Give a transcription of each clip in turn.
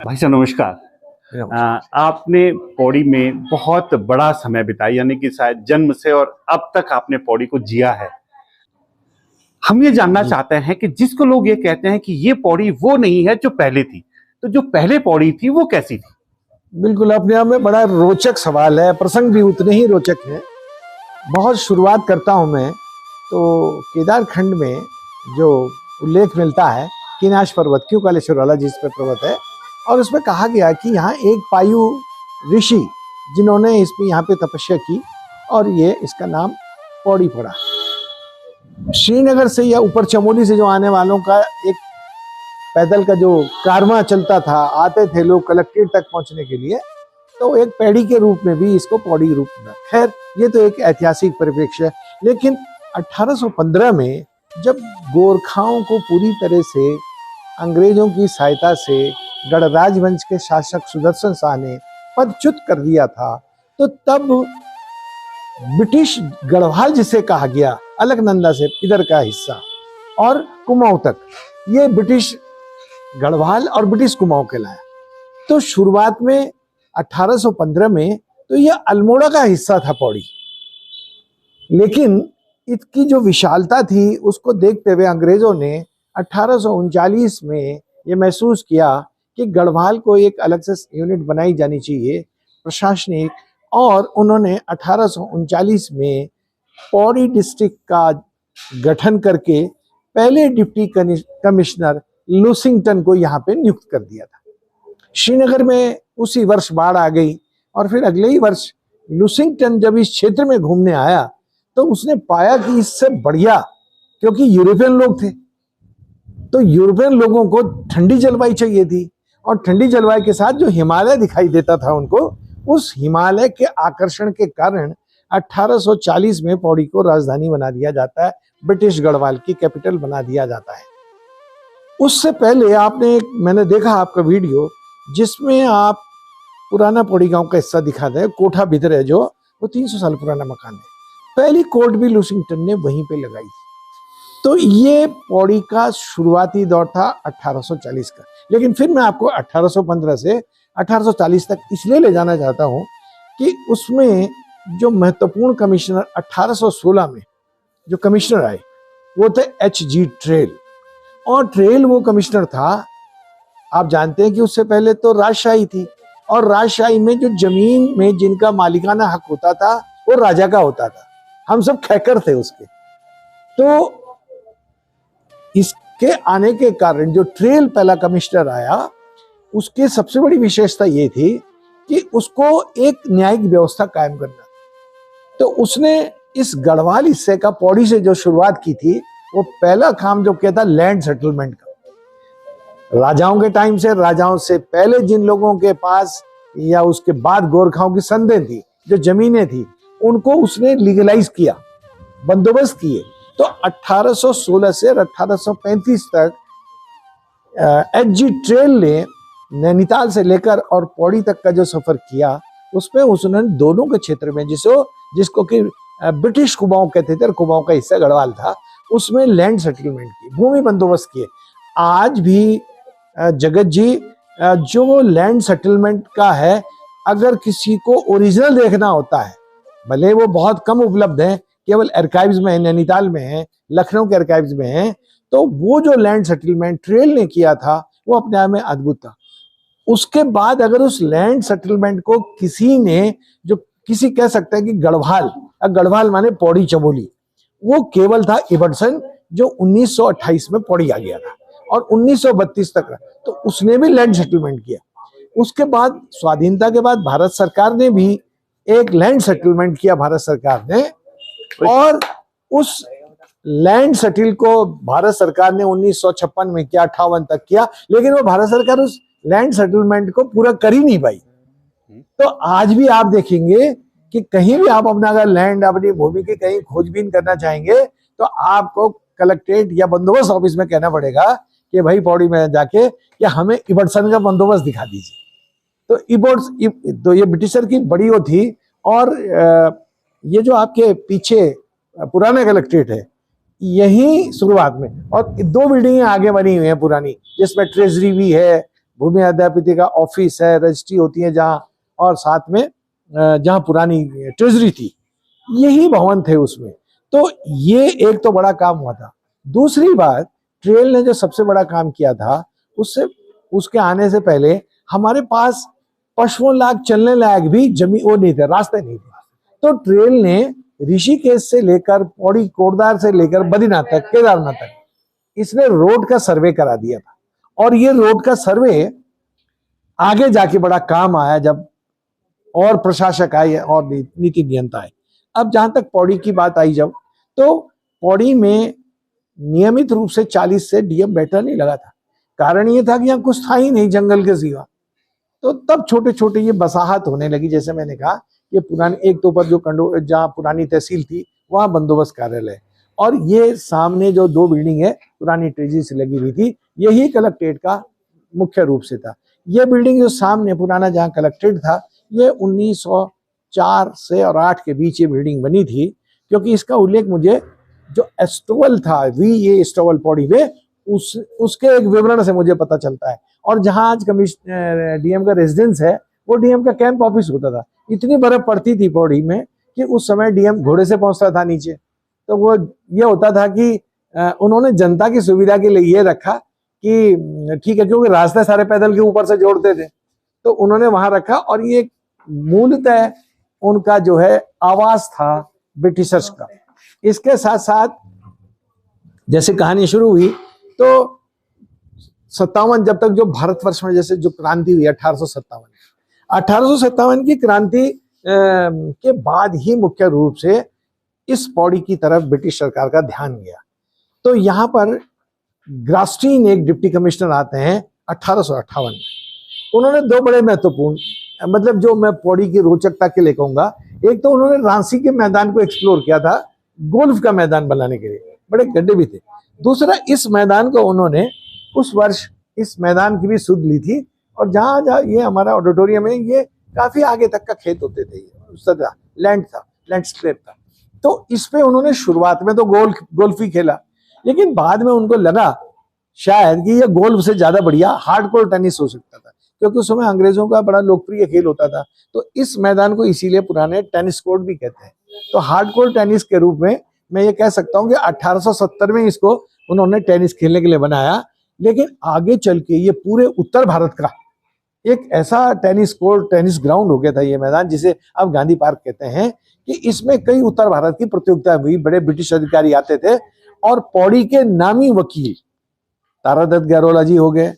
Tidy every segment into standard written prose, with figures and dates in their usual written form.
भाई साहब नमस्कार। आपने पौड़ी में बहुत बड़ा समय बिताया, यानी कि शायद जन्म से और अब तक आपने पौड़ी को जिया है। हम ये जानना चाहते हैं कि जिसको लोग ये कहते हैं कि ये पौड़ी वो नहीं है जो पहले थी, तो जो पहले पौड़ी थी वो कैसी थी? बिल्कुल, अपने आप में बड़ा रोचक सवाल है, प्रसंग भी उतने ही रोचक है। बहुत शुरुआत करता हूं मैं तो केदार खंड में जो उल्लेख मिलता है किनाश पर्वत, क्यों कालेश्वर वाला जिस पे पर्वत है, और उसमें कहा गया कि यहाँ एक पायु ऋषि जिन्होंने इसमें यहाँ पे तपस्या की और ये इसका नाम पौड़ी पड़ा। श्रीनगर से या ऊपर चमोली से जो आने वालों का एक पैदल का जो कारवां चलता था, आते थे लोग कलेक्ट्रेट तक पहुंचने के लिए, तो एक पैड़ी के रूप में भी इसको पौड़ी रूप में। खैर, ये तो एक ऐतिहासिक परिप्रेक्ष्य है। लेकिन 1815 में जब गोरखाओं को पूरी तरह से अंग्रेजों की सहायता से गणराज वंश के शासक सुदर्शन शाह ने पदच्युत कर दिया था, तो तब ब्रिटिश गढ़वाल जिसे कहा गया, अलकनंदा से इधर का हिस्सा और कुमाऊं तक, ये ब्रिटिश गढ़वाल और ब्रिटिश कुमाऊं कहलाया। तो शुरुआत में 1815 में तो ये अल्मोड़ा का हिस्सा था पौड़ी, लेकिन इसकी जो विशालता थी उसको देखते हुए अंग्रेजों ने 1839 में ये महसूस किया कि गढ़वाल को एक अलग से यूनिट बनाई जानी चाहिए प्रशासनिक, और उन्होंने 1839 में पौड़ी डिस्ट्रिक्ट का गठन करके पहले डिप्टी कमिश्नर लूसिंगटन को यहाँ पे नियुक्त कर दिया था। श्रीनगर में उसी वर्ष बाढ़ आ गई और फिर अगले ही वर्ष लूसिंगटन जब इस क्षेत्र में घूमने आया तो उसने पाया कि इससे बढ़िया, क्योंकि यूरोपियन लोग थे तो यूरोपियन लोगों को ठंडी जलवायु चाहिए थी, और ठंडी जलवायु के साथ जो हिमालय दिखाई देता था उनको, उस हिमालय के आकर्षण के कारण 1840 में पौड़ी को राजधानी बना दिया जाता है, ब्रिटिश गढ़वाल की कैपिटल बना दिया जाता है। उससे पहले मैंने देखा आपका वीडियो जिसमें आप पुराना पौड़ी गांव का हिस्सा दिखाते हैं, कोठा भीतर है जो, वो 300 साल पुराना मकान है। पहली कोर्ट भी लूसिंगटन ने वहीं पे लगाई थी। तो ये पौड़ी का शुरुआती दौर था 1840 का। लेकिन फिर मैं आपको 1815 से 1840 तक इसलिए ले जाना चाहता हूं कि उसमें जो महत्वपूर्ण कमिश्नर 1816 में जो कमिश्नर आए वो थे H.G. ट्रेल, और ट्रेल वो कमिश्नर था। आप जानते हैं कि उससे पहले तो राजशाही थी, और राजशाही में जो जमीन में जिनका मालिकाना हक होता था वो राजा का होता था, हम सब खैकर थे उसके। तो इसके आने के कारण जो ट्रेल पहला कमिश्नर आया, उसकी सबसे बड़ी विशेषता ये थी कि उसको एक न्यायिक व्यवस्था कायम करना। तो उसने इस गढ़वाल हिस्से का पौड़ी से जो शुरुआत की थी, वो पहला काम जो किया था लैंड सेटलमेंट का। राजाओं के टाइम से, राजाओं से पहले जिन लोगों के पास या उसके बाद गोरखाओं की संदें थी, जो जमीनें थी, उनको उसने लीगलाइज किया, बंदोबस्त किए। तो 1816 से 1835 तक H.G. ट्रेल ने नैनीताल से लेकर और पौड़ी तक का जो सफर किया, उसमें उसने दोनों के क्षेत्र में जिसको कि ब्रिटिश कुमाऊं कहते थे और कुमाऊं का हिस्सा गढ़वाल था, उसमें लैंड सेटलमेंट की, भूमि बंदोबस्त किए। आज भी जगत जी जो लैंड सेटलमेंट का है, अगर किसी को ओरिजिनल देखना होता है, भले वो बहुत कम उपलब्ध है, केवल आर्काइव्स में है, नैनीताल में है, लखनऊ के आर्काइव्स में है, तो वो जो लैंड सेटलमेंट ट्रेल ने किया था वो अपने आप में अद्भुत था। उसके बाद अगर उस लैंड सेटलमेंट को किसी कह सकता है कि गढ़वाल माने पौड़ी चमोली, वो केवल था इबटसन, जो 1928 में पौड़ी आ गया था और 1932 तक रहा, तो उसने भी लैंड सेटलमेंट किया। उसके बाद स्वाधीनता के बाद भारत सरकार ने भी एक लैंड सेटलमेंट किया, भारत सरकार ने, और उस लैंड सेटल को भारत सरकार ने 1956 में किया, 58 तक किया, लेकिन वो भारत सरकार उस लैंड सेटलमेंट को पूरा कर ही नहीं पाई। तो आज भी आप देखेंगे कि कहीं भी आप अपना अगर लैंड, अपनी भूमि की कहीं खोजबीन करना चाहेंगे तो आपको कलेक्ट्रेट या बंदोबस्त ऑफिस में कहना पड़ेगा कि भाई पौड़ी में जाके कि हमें इबटसन का बंदोबस्त दिखा दीजिए। तो ये ब्रिटिशर की बड़ी वो थी। और ये जो आपके पीछे पुराना कलेक्ट्रेट है, यही शुरुआत में, और 2 बिल्डिंगें आगे बनी हुई हैं पुरानी, जिसमें ट्रेजरी भी है, भूमि अध्यापिका का ऑफिस है, रजिस्ट्री होती है जहाँ, और साथ में जहाँ पुरानी ट्रेजरी थी, यही भवन थे उसमें। तो ये एक तो बड़ा काम हुआ था। दूसरी बात, ट्रेल ने जो सबसे बड़ा काम किया था, उसके आने से पहले हमारे पास पशुओं लायक चलने लायक भी जमीन वो नहीं थे, रास्ते नहीं थे। तो ट्रेल ने ऋषिकेश से लेकर पौड़ी कोटद्वार से लेकर बद्रीनाथ तक, केदारनाथ तक, इसने रोड का सर्वे करा दिया था। और ये रोड का सर्वे आगे जाके बड़ा काम आया जब और प्रशासक आए और नीति नियंता आए। अब जहां तक पौड़ी की बात आई जब, तो पौड़ी में नियमित रूप से 40 से डीएम बैठा नहीं लगा था। कारण ये था कि यहाँ कुछ था ही नहीं जंगल के सिवा। तो तब छोटे छोटे ये बसाहत होने लगी। जैसे मैंने कहा, ये पुरानी एक तो ऊपर जो जहाँ पुरानी तहसील थी वहां बंदोबस्त कार्यालय, और ये सामने जो 2 बिल्डिंग है पुरानी ट्रेजरी से लगी हुई थी, यही कलेक्ट्रेट का मुख्य रूप से था। ये बिल्डिंग जो सामने पुराना जहाँ कलेक्ट्रेट था, ये 1904 से और 8 के बीच ये बिल्डिंग बनी थी, क्योंकि इसका उल्लेख मुझे जो एस्टोवल था, VA एस्टोवल पौड़ी में, उसके एक विवरण से मुझे पता चलता है। और जहां आज डीएम का रेजिडेंस है, वो डीएम का कैंप ऑफिस होता था। इतनी बर्फ पड़ती थी पौड़ी में कि उस समय डीएम घोड़े से पहुंचता था नीचे। तो वो ये होता था कि उन्होंने जनता की सुविधा के लिए ये रखा कि ठीक है, क्योंकि रास्ते सारे पैदल के ऊपर से जोड़ते थे, तो उन्होंने वहां रखा। और ये मूलतः उनका जो है आवास था ब्रिटिशर्स का। इसके साथ साथ जैसे कहानी शुरू हुई, तो 57 जब तक जो भारतवर्ष में जैसे जो क्रांति हुई 1857 की क्रांति के बाद ही मुख्य रूप से इस पौड़ी की तरफ ब्रिटिश सरकार का ध्यान गया। तो यहाँ पर ग्रास्टीन एक डिप्टी कमिश्नर आते हैं 1858 में। उन्होंने 2 बड़े महत्वपूर्ण, मतलब जो मैं पौड़ी की रोचकता के लिए कहूंगा, एक तो उन्होंने रांसी के मैदान को एक्सप्लोर किया था गोल्फ का मैदान बनाने के लिए, बड़े गड्ढे भी थे। दूसरा, इस मैदान को उन्होंने उस वर्ष इस मैदान की भी सुध ली थी, और जहां जहां ये हमारा ऑडिटोरियम है, ये काफी आगे तक का खेत होते थे, लैंड था, लैंडस्केप था। तो इस पे उन्होंने शुरुआत में तो गोल्फ ही खेला, लेकिन बाद में उनको लगा शायद कि ये गोल्फ से ज्यादा बढ़िया हार्डकोर टेनिस हो सकता था, क्योंकि उस समय अंग्रेजों का बड़ा लोकप्रिय खेल होता था। तो इस मैदान को इसीलिए पुराने टेनिस कोर्ट भी कहते हैं। तो हार्डकोर टेनिस के रूप में मैं ये कह सकता हूँ कि 1870 में इसको उन्होंने टेनिस खेलने के लिए बनाया। लेकिन आगे चल के ये पूरे उत्तर भारत का एक ऐसा टेनिस कोर्ट, टेनिस ग्राउंड हो गया था ये मैदान, जिसे अब गांधी पार्क कहते हैं, कि इसमें कई उत्तर भारत की प्रतियोगिता हुई। बड़े ब्रिटिश अधिकारी आते थे, और पौड़ी के नामी वकील तारादत्त गैरोला जी हो गए,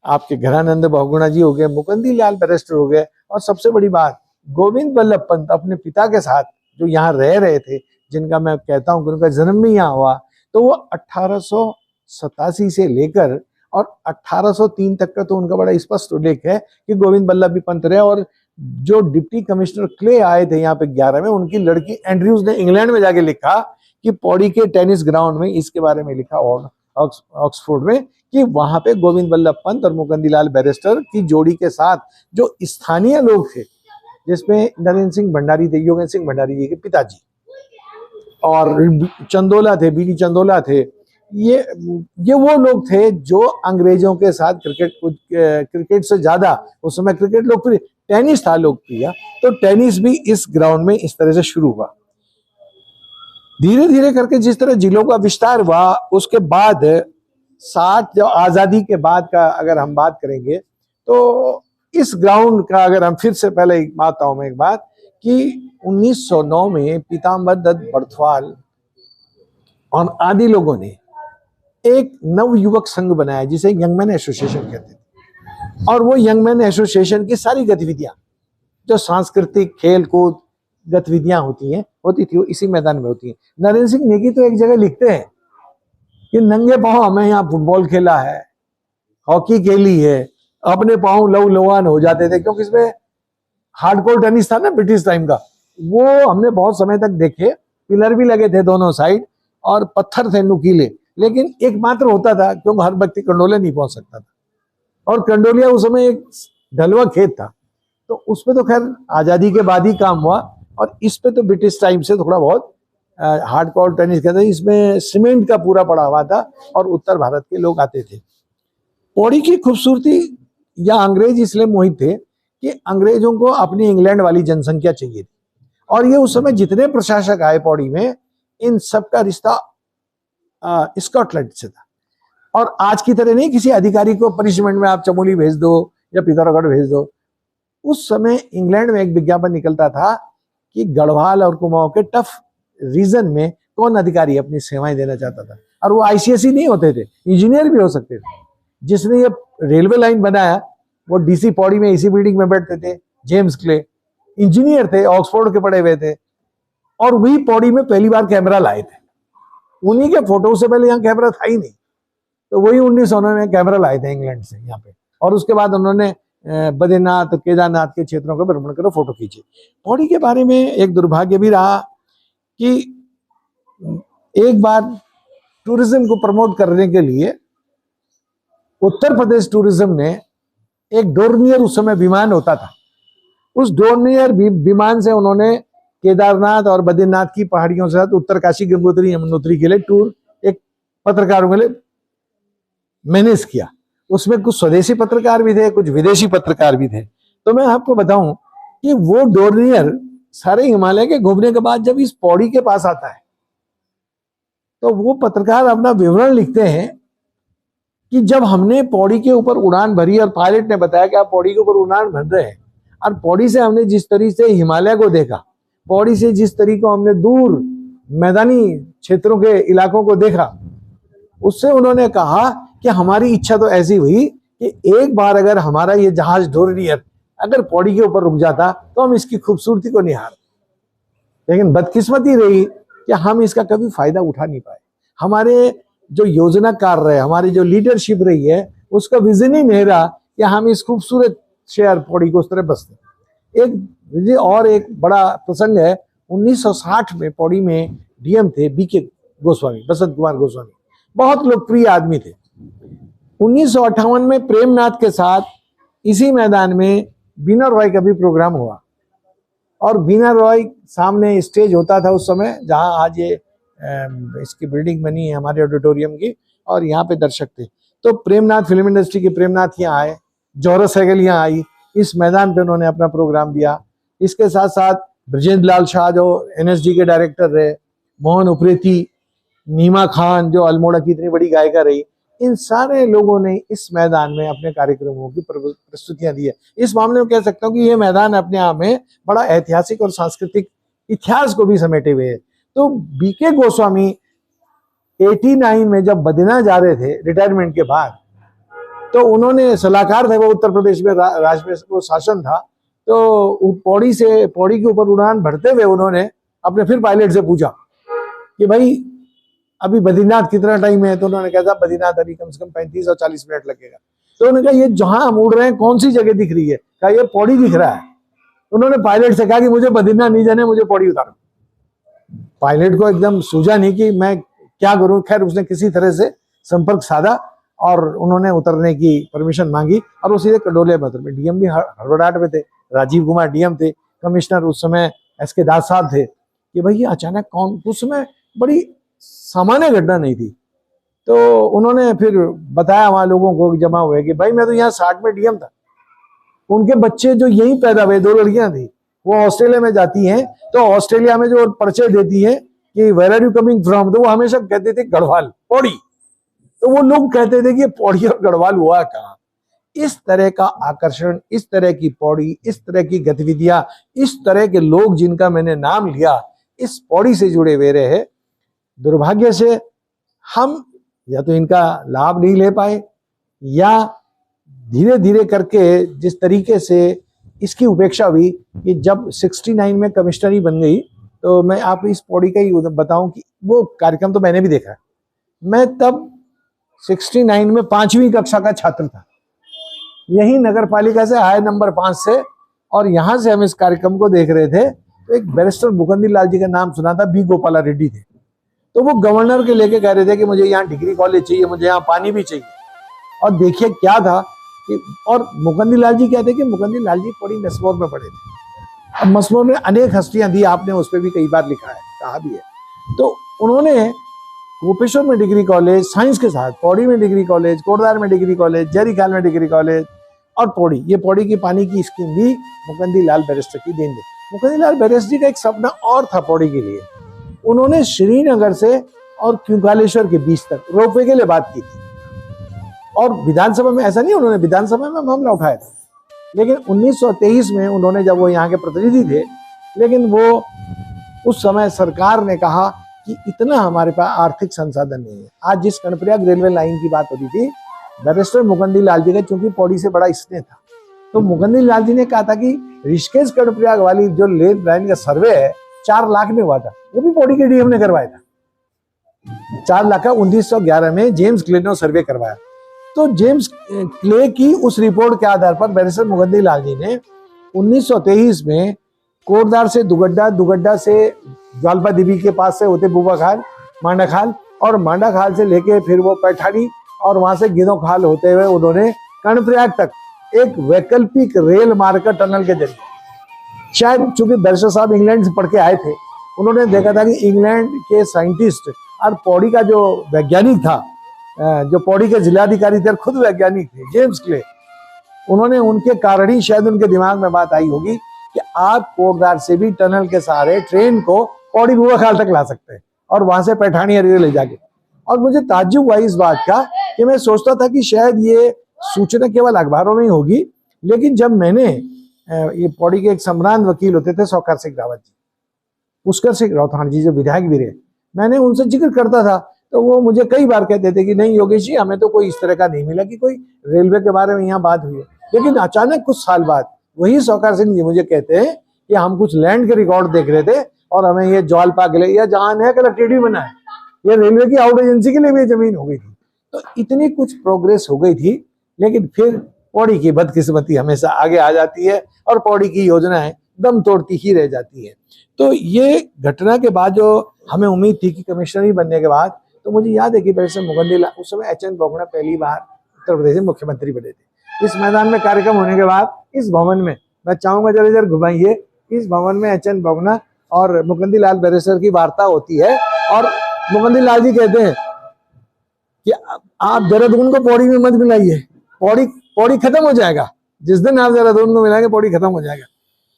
आपके घरानंद बहुगुणा जी हो गए, मुकुंदी लाल बैरिस्टर हो गए, और सबसे बड़ी बात, गोविंद बल्लभ पंत अपने पिता के साथ जो यहाँ रह रहे थे, जिनका मैं कहता हूँ कि उनका जन्म भी यहाँ हुआ, तो वो 1887 से लेकर और 1803 तक का तो उनका बड़ा स्पष्ट उल्लेख है कि गोविंद बल्लभ भी पंत रहे। और जो डिप्टी कमिश्नर क्ले आए थे यहाँ पे 11 में, उनकी लड़की एंड्रयूज ने इंग्लैंड में जाके लिखा कि पौड़ी के टेनिस ग्राउंड में, इसके बारे में लिखा ऑक्सफोर्ड में, कि वहां पे गोविंद बल्लभ पंत और मुकुंदी लाल बैरिस्टर की जोड़ी के साथ जो स्थानीय लोग थे, जिसमें नरेंद्र सिंह भंडारी थे, योगेंद्र सिंह भंडारी जी के पिताजी, और चंदोला थे, बीडी चंदोला थे, ये वो लोग थे जो अंग्रेजों के साथ क्रिकेट से ज्यादा, उस समय क्रिकेट लोकप्रिय, टेनिस था लोकप्रिय। तो टेनिस भी इस ग्राउंड में इस तरह से शुरू हुआ। धीरे धीरे करके जिस तरह जिलों का विस्तार हुआ, उसके बाद 60 जो आजादी के बाद का अगर हम बात करेंगे, तो इस ग्राउंड का अगर हम फिर से पहले बताऊं मैं एक बात, कि 1909 में पीताम्बर दत्त बर्थवाल और आदि लोगों ने एक नव युवक संघ बनाया, जिसे यंग मैन एसोसिएशन कहते थे। और वो यंग मैन एसोसिएशन की सारी गतिविधियां, जो सांस्कृतिक खेल कूद गतिविधियां होती थी, वो इसी मैदान में होती हैं। नरेंद्र सिंह नेगी तो एक जगह लिखते हैं कि नंगे पांव हमें यहाँ फुटबॉल खेला है, हॉकी खेली है, अपने पांव लव लवान हो जाते थे, क्योंकि इसमें हार्डकोर टेनिस था ना ब्रिटिश टाइम का, वो हमने बहुत समय तक देखे। पिलर भी लगे थे दोनों साइड, और पत्थर थे नुकीले, लेकिन एकमात्र होता था क्योंकि हर व्यक्ति कंडोले नहीं पहुंच सकता था, और कंडोलिया उस समय एक ढलुआ खेत था। तो उसपे तो खैर आजादी के बाद ही काम हुआ, और इस पे तो ब्रिटिश टाइम से थोड़ा बहुत हार्डकोर टेनिस कहते हैं। इसमें सीमेंट का पूरा पड़ा हुआ था, और उत्तर भारत के लोग आते थे। पौड़ी की खूबसूरती या अंग्रेज इसलिए मोहित थे कि अंग्रेजों को अपनी इंग्लैंड वाली जनसंख्या चाहिए थी, और ये उस समय जितने प्रशासक आए पौड़ी में, इन सबका रिश्ता स्कॉटलैंड से था। और आज की तरह नहीं किसी अधिकारी को पनिशमेंट में आप चमोली भेज दो या पिथौरागढ़ भेज दो। उस समय इंग्लैंड में एक विज्ञापन निकलता था कि गढ़वाल और कुमाऊं के टफ रीजन में कौन अधिकारी अपनी सेवाएं देना चाहता था, और वो आईसीएसई नहीं होते थे, इंजीनियर भी हो सकते थे। जिसने ये रेलवे लाइन बनाया वो डीसी पौड़ी में इसी बिल्डिंग में बैठते थे, जेम्स क्ले इंजीनियर थे, ऑक्सफोर्ड के पढ़े हुए थे, और वही पौड़ी में पहली बार कैमरा लाए थे। उन्हीं के फोटो से पहले यहाँ कैमरा था ही नहीं, तो वही 1909 में कैमरा लाए थे इंग्लैंड से यहाँ पे, और उसके बाद उन्होंने बद्रीनाथ केदारनाथ के क्षेत्रों का भ्रमण करो, फोटो खींचे। पौड़ी के बारे में एक दुर्भाग्य भी रहा कि एक बार टूरिज्म को प्रमोट करने के लिए उत्तर प्रदेश टूरिज्म ने एक डोर्नियर, उस समय विमान होता था, उस डोर्नियर विमान से उन्होंने केदारनाथ और बद्रीनाथ की पहाड़ियों के साथ उत्तरकाशी, गंगोत्री, यमुनोत्री के लिए टूर एक पत्रकारों के लिए मैनेज किया। उसमें कुछ स्वदेशी पत्रकार भी थे, कुछ विदेशी पत्रकार भी थे। तो मैं आपको बताऊं कि वो डोर्नियर सारे हिमालय के घूमने के बाद जब इस पौड़ी के पास आता है, तो वो पत्रकार अपना विवरण लिखते हैं कि जब हमने पौड़ी के ऊपर उड़ान भरी और पायलट ने बताया कि आप पौड़ी के ऊपर उड़ान भर रहे हैं, और पौड़ी से हमने जिस तरीके से हिमालय को देखा, पौड़ी से जिस तरीके को हमने दूर मैदानी क्षेत्रों के इलाकों को देखा, उससे उन्होंने कहा कि हमारी इच्छा तो ऐसी हुई कि एक बार अगर हमारा ये जहाज डोर्नियर अगर पौड़ी के ऊपर रुक जाता तो हम इसकी खूबसूरती को निहार। लेकिन बदकिस्मती रही कि हम इसका कभी फायदा उठा नहीं पाए। हमारे जो योजनाकार रहे, हमारी जो लीडरशिप रही है, उसका विजन ही नहीं रहा कि हम इस खूबसूरत शहर पौड़ी को उस तरह बसते। एक बड़ा प्रसंग है, 1960 में पौड़ी में डीएम थे बीके गोस्वामी, बसंत कुमार गोस्वामी, बहुत लोकप्रिय आदमी थे। 1958 में प्रेमनाथ के साथ इसी मैदान में बीना रॉय का भी प्रोग्राम हुआ, और बीना रॉय सामने स्टेज होता था उस समय, जहां आज ये इसकी बिल्डिंग बनी है हमारे ऑडिटोरियम की, और यहाँ पे दर्शक थे। तो प्रेमनाथ, फिल्म इंडस्ट्री के प्रेमनाथ यहाँ आए, जौहर सहगल यहाँ आई, इस मैदान पे उन्होंने अपना प्रोग्राम दिया। इसके साथ साथ ब्रजेंद्र लाल शाह जो एनएसडी के डायरेक्टर रहे, मोहन उप्रेती, नीमा खान जो अल्मोड़ा की इतनी बड़ी गायिका रही, इन सारे लोगों ने इस मैदान में अपने कार्यक्रमों की प्रस्तुतियां दी है। इस मामले में कह सकता हूँ कि ये मैदान अपने आप में बड़ा ऐतिहासिक और सांस्कृतिक इतिहास को भी समेटे हुए है। तो बीके गोस्वामी 89 में जब बद्रीनाथ जा रहे थे रिटायरमेंट के बाद, तो उन्होंने सलाहकार थे, वो उत्तर प्रदेश में राज में वो शासन था, तो पौड़ी के ऊपर उड़ान भरते हुए उन्होंने अपने फिर पायलट से पूछा कि भाई अभी बद्रीनाथ कितना टाइम है, तो उन्होंने कहा था बद्रीनाथ अभी कम से कम 35 और 40 मिनट लगेगा। तो उन्होंने कहा ये जहां हम उड़ रहे हैं कौन सी जगह दिख रही है, कहा ये पौड़ी दिख रहा है। उन्होंने पायलट से कहा कि मुझे बद्रीनाथ नहीं जाने, मुझे पौड़ी उतारो। पायलट को एकदम सूझा नहीं कि मैं क्या करूं। खैर उसने किसी तरह से संपर्क साधा और उन्होंने उतरने की परमिशन मांगी, और वो सीधे कंडोले में उतर। डीएम भी हड़बड़ाहट में थे, राजीव कुमार डीएम थे, कमिश्नर उस समय एसके दास साहब थे, कि भाई ये अचानक कौन, उस समय बड़ी सामान्य घटना नहीं थी। तो उन्होंने फिर बताया वहां लोगों को जमा हुए कि भाई मैं तो यहाँ 60 में डीएम था, उनके बच्चे जो यहीं पैदा हुए, 2 लड़कियां थी, वो ऑस्ट्रेलिया में जाती हैं, तो ऑस्ट्रेलिया में जो परिचय देती है कि where are you coming from, तो वो हमेशा कहते थे गढ़वाल, पौड़ी। तो वो लोग कहते थे कि पौड़ी और गढ़वाल हुआ कहाँ। इस तरह का आकर्षण, इस तरह की पौड़ी, इस तरह की गतिविधियां, इस तरह के लोग जिनका मैंने नाम लिया, इस पौड़ी से जुड़े हुए रहे। दुर्भाग्य से हम या तो इनका लाभ नहीं ले पाए, या धीरे धीरे करके जिस तरीके से इसकी उपेक्षा हुई कि जब 69 में कमिश्नरी बन गई, तो मैं आप इस पौड़ी का ही बताऊं कि वो कार्यक्रम तो मैंने भी देखा है। मैं तब 69 में 5वीं कक्षा का छात्र था, यही नगर पालिका से आए नंबर 5 से, और यहाँ से हम इस कार्यक्रम को देख रहे थे। तो एक बैरिस्टर मुकुंदी लाल जी का नाम सुना था, बी गोपाला रेड्डी थे, तो वो गवर्नर के लेके कह रहे थे कि मुझे यहाँ डिग्री कॉलेज चाहिए, मुझे यहाँ पानी भी चाहिए। और देखिए क्या था कि, और मुकुंदी लाल जी कहते कि मुकुंदी लाल जी पौड़ी मसमौर में पढ़े थे। अब मसमौर में अनेक हस्तियां थी, आपने उस पर भी कई बार लिखा है, कहा भी है। तो उन्होंने गोपेश्वर में डिग्री कॉलेज साइंस के साथ, पौड़ी में डिग्री कॉलेज, कोटद्वार में डिग्री कॉलेज, जरीखाल में डिग्री कॉलेज और पौड़ी, ये पौड़ी की पानी की स्कीम भी मुकुंदी लाल बैरिस्टर की देन है। मुकुंदी लाल बैरिस्टर का एक सपना और था पौड़ी के लिए। उन्होंने श्रीनगर से और क्यूकालेश्वर के बीच तक रोपवे के लिए बात की थी, और विधानसभा में ऐसा नहीं, उन्होंने विधानसभा में मामला उठाया था, लेकिन 1923 में उन्होंने, जब वो यहाँ के प्रतिनिधि थे, लेकिन वो उस समय सरकार ने कहा कि इतना हमारे पास आर्थिक संसाधन नहीं है। आज जिस कर्णप्रयाग रेलवे लाइन की बात होती थी, बैरिस्टर मुकुंदी लाल जी का चूंकि पौड़ी से बड़ा स्नेह था, तो मुकुंदी लाल जी ने कहा था कि ऋषिकेश कर्णप्रयाग वाली जो रेल लाइन का सर्वे है 4 लाख में हुआ था, वो भी पौड़ी के डीएम ने करवाया था। 4 लाख का 1911 में जेम्स क्ले ने सर्वे करवाया। तो जेम्स क्ले की उस रिपोर्ट के आधार पर बैरिस्टर मुकुंदी लाल जी ने 1923 में कोटद्वार से दुगड्डा, दुगड्डा से ज्वालपा देवी के पास से होते बुबा खाल, मांडा खाल, और मांडा खाल से लेके फिर वो पैठानी और वहां से गिदो खाल होते हुए उन्होंने कर्णप्रयाग तक एक वैकल्पिक रेल मार्ग का टनल के जरिए, शायद चूंकि बैरिस्टर साहब इंग्लैंड से पढ़ के आए थे, उन्होंने देखा था कि इंग्लैंड के साइंटिस्ट और पौड़ी का जो वैज्ञानिक था, जो पौड़ी के जिलाधिकारी थे, खुद वैज्ञानिक थे, जेम्स क्ले, उन्होंने उनके कारण ही शायद उनके दिमाग में बात आई होगी कि आप कोटद्वार से भी टनल के सहारे ट्रेन को पौड़ी बुआ खाल तक ला सकते हैं और वहां से पैठानी एरिया ले जाके। और मुझे ताज्जुब हुआ इस बात का कि मैं सोचता था कि शायद ये सूचना केवल अखबारों में ही होगी, लेकिन जब मैंने ये पौड़ी के एक सम्रांत वकील होते थे सौकार सिंह रावत जी, पुष्कर सिंह रावत जी जो विधायक भी रहे, मैंने उनसे जिक्र करता था, तो वो मुझे कई बार कहते थे कि नहीं योगेश जी, हमें तो कोई इस तरह का नहीं मिला कि कोई रेलवे के बारे में यहाँ बात हुई है। लेकिन अचानक कुछ साल बाद वही सौकार सिंह जी मुझे कहते हैं कि हम कुछ लैंड के रिकॉर्ड देख रहे थे और हमें ये ज्वालपा के लिए, या जहाँ नया कलेक्ट्रेट भी बना है, ये रेलवे की आउट एजेंसी के लिए भी जमीन हो गई थी। तो इतनी कुछ प्रोग्रेस हो गई थी, लेकिन फिर पौड़ी की बदकिस्मती हमेशा आगे आ जाती है और पौड़ी की योजनाएं दम तोड़ती ही रह जाती है। तो ये घटना के बाद जो हमें उम्मीद थी कि कमिश्नर बनने के बाद, तो मुझे याद है कि बैरिस्टर मुकुंदी लाल, उस समय एच.एन. बोगना पहली बार उत्तर प्रदेश में मुख्यमंत्री बने थे। इस मैदान में कार्यक्रम होने के बाद इस भवन में, मैं चाहूंगा जरा इधर घुमाइए, इस भवन में एच.एन. बोगना और मुकुंदी लाल बैरिस्टर की वार्ता होती है, और मुकुंदी लाल जी कहते हैं कि आप देहरादून को पौड़ी में मत मिलाइए, पौड़ी खत्म हो जाएगा, जिस दिन आप देहरादून को मिलाएंगे पौड़ी खत्म हो जाएगा।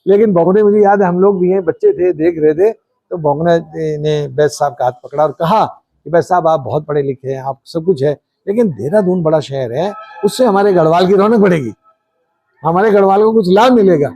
लेकिन बोगने, मुझे याद है हम लोग भी हैं, बच्चे थे, देख रहे थे, तो बोगने ने बैस साहब का हाथ पकड़ा और कहा कि बैस साहब आप बहुत पढ़े लिखे हैं, आप सब कुछ है, लेकिन देहरादून बड़ा शहर है, उससे हमारे गढ़वाल की रौनक बढ़ेगी, हमारे गढ़वाल को कुछ लाभ मिलेगा।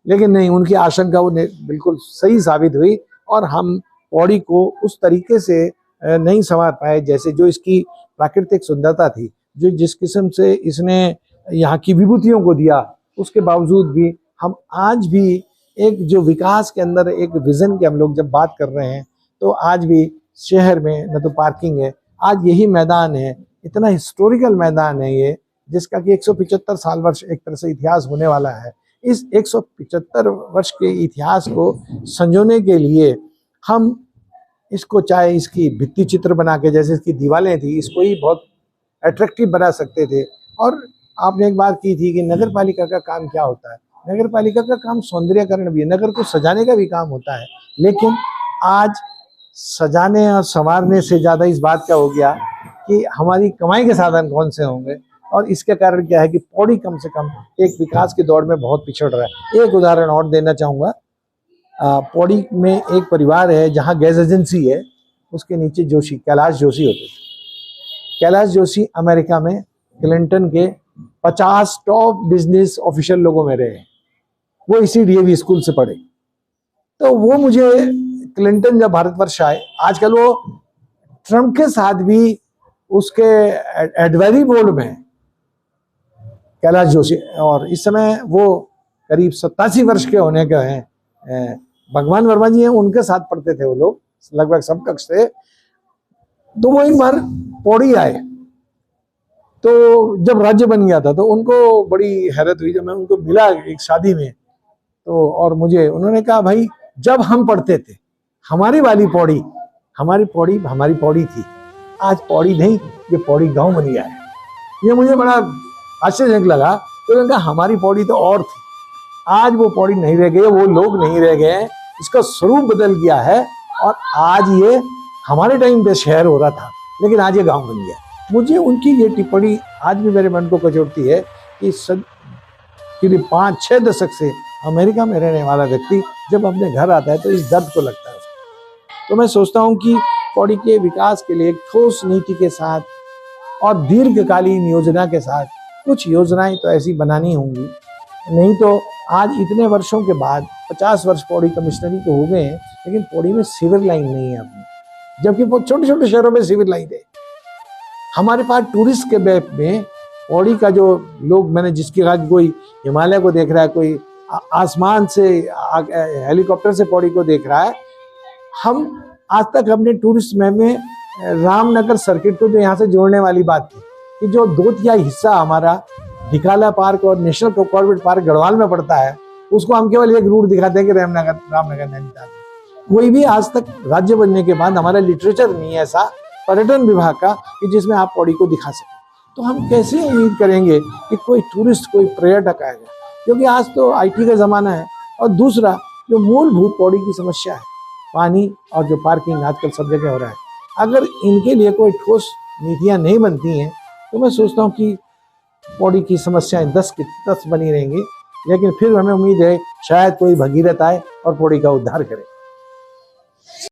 लेकिन नहीं, उनकी आशंका वो बिल्कुल सही साबित हुई, और हम पौड़ी को उस तरीके से नहीं संवार पाए जैसे जो इसकी प्राकृतिक सुंदरता थी, जो जिस किस्म से इसने यहाँ की विभूतियों को दिया, उसके बावजूद भी हम आज भी एक जो विकास के अंदर एक विजन की हम लोग जब बात कर रहे हैं, तो आज भी शहर में न तो पार्किंग है, आज यही मैदान है, इतना हिस्टोरिकल मैदान है ये, जिसका कि 175 साल वर्ष एक तरह से इतिहास होने वाला है। इस 175 वर्ष के इतिहास को संजोने के लिए हम इसको, चाहे इसकी भित्ति चित्र बना के, जैसे इसकी दीवारें थी, इसको ही बहुत अट्रैक्टिव बना सकते थे। और आपने एक बात की थी कि नगर पालिका का काम क्या होता है, नगर पालिका का काम सौंदर्यकरण भी है, नगर को सजाने का भी काम होता है। लेकिन आज सजाने और संवारने से ज़्यादा इस बात का हो गया कि हमारी कमाई के साधन कौन से होंगे, और इसके कारण क्या है कि पौड़ी कम से कम एक विकास की दौड़ में बहुत पिछड़ रहा है। एक उदाहरण और देना चाहूँगा, पौड़ी में एक परिवार है जहाँ गैस एजेंसी है, उसके नीचे जोशी, कैलाश जोशी होते थे। कैलाश जोशी अमेरिका में क्लिंटन के 50 टॉप बिजनेस ऑफिशियल लोगों में रहे, वो इसी डीएवी स्कूल से पढ़े। तो वो मुझे, क्लिंटन जब भारतवर्ष आए, आजकल वो ट्रम्प के साथ भी उसके एडवाइजरी बोर्ड में कैलाश जोशी, और इस समय वो करीब 87 वर्ष के होने के हैं। भगवान वर्मा जी हैं, उनके साथ पढ़ते थे वो लोग, लगभग सब कक्ष थे। तो वो एक बार पौड़ी आए, तो जब राज्य बन गया था तो उनको बड़ी हैरत हुई जब मैं उनको मिला एक शादी में, तो और मुझे उन्होंने कहा, भाई जब हम पढ़ते थे हमारी वाली पौड़ी, हमारी पौड़ी थी, आज पौड़ी नहीं, ये पौड़ी गांव बन गया है। ये मुझे बड़ा आश्चर्यजनक लगा। तो उन्होंने कहा हमारी पौड़ी तो और थी, आज वो पौड़ी नहीं रह गई, वो लोग नहीं रह गए, इसका स्वरूप बदल गया है, और आज ये हमारे टाइम पे शहर हो रहा था, लेकिन आज ये गांव बन गया। मुझे उनकी ये टिप्पणी आज भी मेरे मन को कचोटती है कि करीब 5-6 दशक से अमेरिका में रहने वाला व्यक्ति जब अपने घर आता है तो इस दर्द को लगता है उसको। तो मैं सोचता हूँ कि पौड़ी के विकास के लिए ठोस नीति के साथ और दीर्घकालीन योजना के साथ कुछ योजनाएं तो ऐसी बनानी होंगी, नहीं तो आज इतने वर्षों के बाद 50 वर्ष पौड़ी कमिश्नरी को हो गए हैं, लेकिन पौड़ी में सीवर लाइन नहीं है अपनी, जबकि वो छोटे छोटे शहरों में सीवर लाइन है। हमारे पास टूरिस्ट के बैप में पौड़ी का जो लोग, मैंने जिसके आज कोई हिमालय को देख रहा है, कोई आसमान से हेलीकॉप्टर से पौड़ी को देख रहा है, हम आज तक अपने टूरिस्ट मैप में रामनगर सर्किट को जो यहाँ से जोड़ने वाली बात थी कि जो 2/3 हिस्सा हमारा ढिकाला पार्क और नेशनल कॉर्बेट पार्क गढ़वाल में पड़ता है, उसको हम केवल एक रूट दिखाते हैं कि रामनगर नैनीताल। कोई भी आज तक राज्य बनने के बाद हमारा लिटरेचर नहीं है ऐसा पर्यटन विभाग का कि जिसमें आप पौड़ी को दिखा सकें। तो हम कैसे उम्मीद करेंगे कि कोई टूरिस्ट, कोई पर्यटक आएगा, क्योंकि आज तो IT का ज़माना है। और दूसरा जो मूलभूत पौड़ी की समस्या है, पानी और जो पार्किंग आजकल सब जगह हो रहा है, अगर इनके लिए कोई ठोस नीतियाँ नहीं बनती हैं तो मैं सोचता हूँ कि पौड़ी की समस्याएं 10 की 10 बनी रहेंगी। लेकिन फिर हमें उम्मीद है शायद कोई भगीरथ आए और पौड़ी का उद्धार करे।